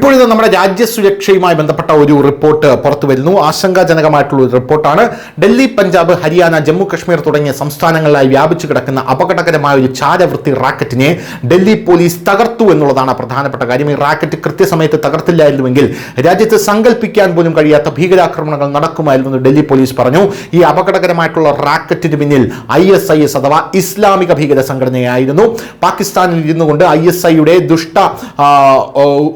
ഇപ്പോഴിത് നമ്മുടെ രാജ്യസുരക്ഷയുമായി ബന്ധപ്പെട്ട ഒരു റിപ്പോർട്ട് പുറത്തു വരുന്നു. ആശങ്കാജനകമായിട്ടുള്ള ഒരു റിപ്പോർട്ടാണ്. ഡൽഹി, പഞ്ചാബ്, ഹരിയാന, ജമ്മു കശ്മീർ തുടങ്ങിയ സംസ്ഥാനങ്ങളിലായി വ്യാപിച്ചു കിടക്കുന്ന അപകടകരമായ ഒരു ചാരവൃത്തി റാക്കറ്റിനെ ഡൽഹി പോലീസ് തകർത്തു എന്നുള്ളതാണ് പ്രധാനപ്പെട്ട കാര്യം. ഈ റാക്കറ്റ് കൃത്യസമയത്ത് തകർത്തില്ലായിരുന്നുവെങ്കിൽ രാജ്യത്ത് സങ്കല്പിക്കാൻ പോലും കഴിയാത്ത ഭീകരാക്രമണങ്ങൾ നടക്കുമായിരുന്നു ഡൽഹി പോലീസ് പറഞ്ഞു. ഈ അപകടകരമായിട്ടുള്ള റാക്കറ്റിന് പിന്നിൽ ISIS അഥവാ ഇസ്ലാമിക ഭീകര സംഘടനയായിരുന്നു. പാകിസ്ഥാനിൽ ഇരുന്നുകൊണ്ട് ISIയുടെ ദുഷ്ട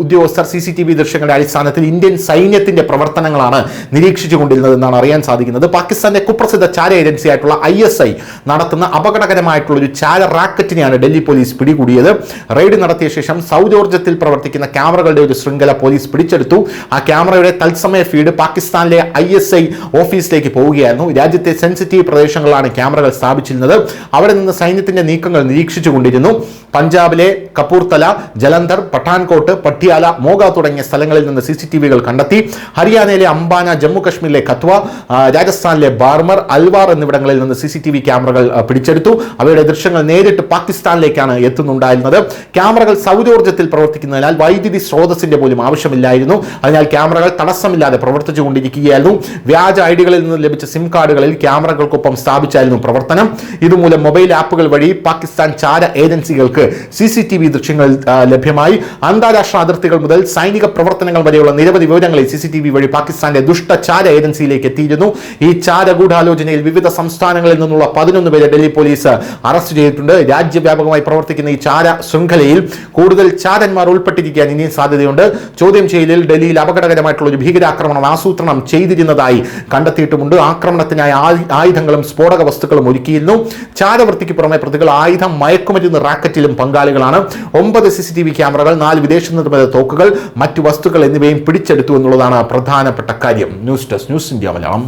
ഉദ്യോഗസ്ഥർ CCTV ദൃശ്യങ്ങളുടെ അടിസ്ഥാനത്തിൽ ഇന്ത്യൻ സൈന്യത്തിന്റെ പ്രവർത്തനങ്ങളാണ് നിരീക്ഷിച്ചുകൊണ്ടിരുന്നതെന്നാണ് അറിയാൻ സാധിക്കുന്നത്. പാകിസ്ഥാന്റെ കുപ്രസിദ്ധ ചാര ഏജൻസി ആയിട്ടുള്ള ISI നടത്തുന്ന അപകടകരമായിട്ടുള്ള ഒരു ചാര റാക്കറ്റിനെയാണ് ഡൽഹി പോലീസ് പിടികൂടിയത്. റെയ്ഡ് നടത്തിയ ശേഷം സൗരോർജ്ജത്തിൽ പ്രവർത്തിക്കുന്ന ക്യാമറകളുടെ ഒരു ശൃംഖല പോലീസ് പിടിച്ചെടുത്തു. ആ ക്യാമറയുടെ തത്സമയ ഫീഡ് പാകിസ്ഥാനിലെ ISI ഓഫീസിലേക്ക് പോവുകയായിരുന്നു. രാജ്യത്തെ സെൻസിറ്റീവ് പ്രദേശങ്ങളിലാണ് ക്യാമറകൾ സ്ഥാപിച്ചിരുന്നത്. അവിടെ നിന്ന് സൈന്യത്തിന്റെ നീക്കങ്ങൾ നിരീക്ഷിച്ചുകൊണ്ടിരുന്നു. പഞ്ചാബിലെ കപൂർത്തല, ജലന്ധർ, പഠാൻകോട്ട്, പട്ടിയാല, മോഗ തുടങ്ങിയ സ്ഥലങ്ങളിൽ നിന്ന് CCTVകൾ കണ്ടെത്തി. ഹരിയാനയിലെ അംബാന, ജമ്മു കശ്മീരിലെ കത്വ, രാജസ്ഥാനിലെ ബാർമർ, അൽവാർ എന്നിവിടങ്ങളിൽ നിന്ന് CCTV ക്യാമറകൾ പിടിച്ചെടുത്തു. അവയുടെ ദൃശ്യങ്ങൾ നേരിട്ട് പാകിസ്ഥാനിലേക്കാണ് എത്തുന്നുണ്ടായിരുന്നത്. ക്യാമറകൾ സൗരോർജ്ജത്തിൽ പ്രവർത്തിക്കുന്നതിനാൽ വൈദ്യുതി സ്രോതസ്സിന്റെ പോലും ആവശ്യമില്ലായിരുന്നു. അതിനാൽ ക്യാമറകൾ തടസ്സമില്ലാതെ പ്രവർത്തിച്ചുകൊണ്ടിരിക്കുകയായിരുന്നു. വ്യാജ ഐഡികളിൽ നിന്ന് ലഭിച്ച സിം കാർഡുകളിൽ ക്യാമറകൾക്കൊപ്പം സ്ഥാപിച്ചായിരുന്നു പ്രവർത്തനം. ഇതുമൂലം മൊബൈൽ ആപ്പുകൾ വഴി പാകിസ്ഥാൻ ചാര ഏജൻസികൾക്ക് CCTV ദൃശ്യങ്ങൾ ലഭ്യമായി. അന്താരാഷ്ട്ര അതിർത്തികൾ മുതൽ സൈനിക പ്രവർത്തനങ്ങൾ വരെയുള്ള നിരവധി വിവരങ്ങളെ CCTV വഴി പാകിസ്ഥാന്റെ ദുഷ്ട ചാര ഏജൻസിയിലേക്ക് എത്തിയിരുന്നു. ഈ ചാര ഗൂഢാലോചനയിൽ വിവിധ സംസ്ഥാനങ്ങളിൽ നിന്നുള്ള 11 പേരെ ഡൽഹി പോലീസ് അറസ്റ്റ് ചെയ്തിട്ടുണ്ട്. രാജ്യവ്യാപകമായി പ്രവർത്തിക്കുന്ന ഈ ചാര ശൃംഖലയിൽ കൂടുതൽ ചാരന്മാർ ഉൾപ്പെട്ടിരിക്കാൻ ഇനിയും സാധ്യതയുണ്ട്. ചോദ്യം ചെയ്യലിൽ ഡൽഹിയിൽ അപകടകരമായിട്ടുള്ള ഒരു ഭീകരാക്രമണം ആസൂത്രണം ചെയ്തിരുന്നതായി കണ്ടെത്തിയിട്ടുമുണ്ട്. ആക്രമണത്തിനായി ആയുധങ്ങളും സ്ഫോടക വസ്തുക്കളും ഒരുക്കിയിരുന്നു. ചാരവൃത്തിക്ക് പുറമെ പ്രതികൾ ആയുധം, മയക്കുമരുന്ന് റാക്കറ്റിലും പങ്കാളികളാണ്. 9 CCTV ക്യാമറകൾ, 4 വിദേശ നിർമ്മിത തോക്കുകൾ, മറ്റു വസ്തുക്കൾ എന്നിവയും പിടിച്ചെടുത്തു എന്നുള്ളതാണ് പ്രധാനപ്പെട്ട കാര്യം. News desk, news India Malayalam.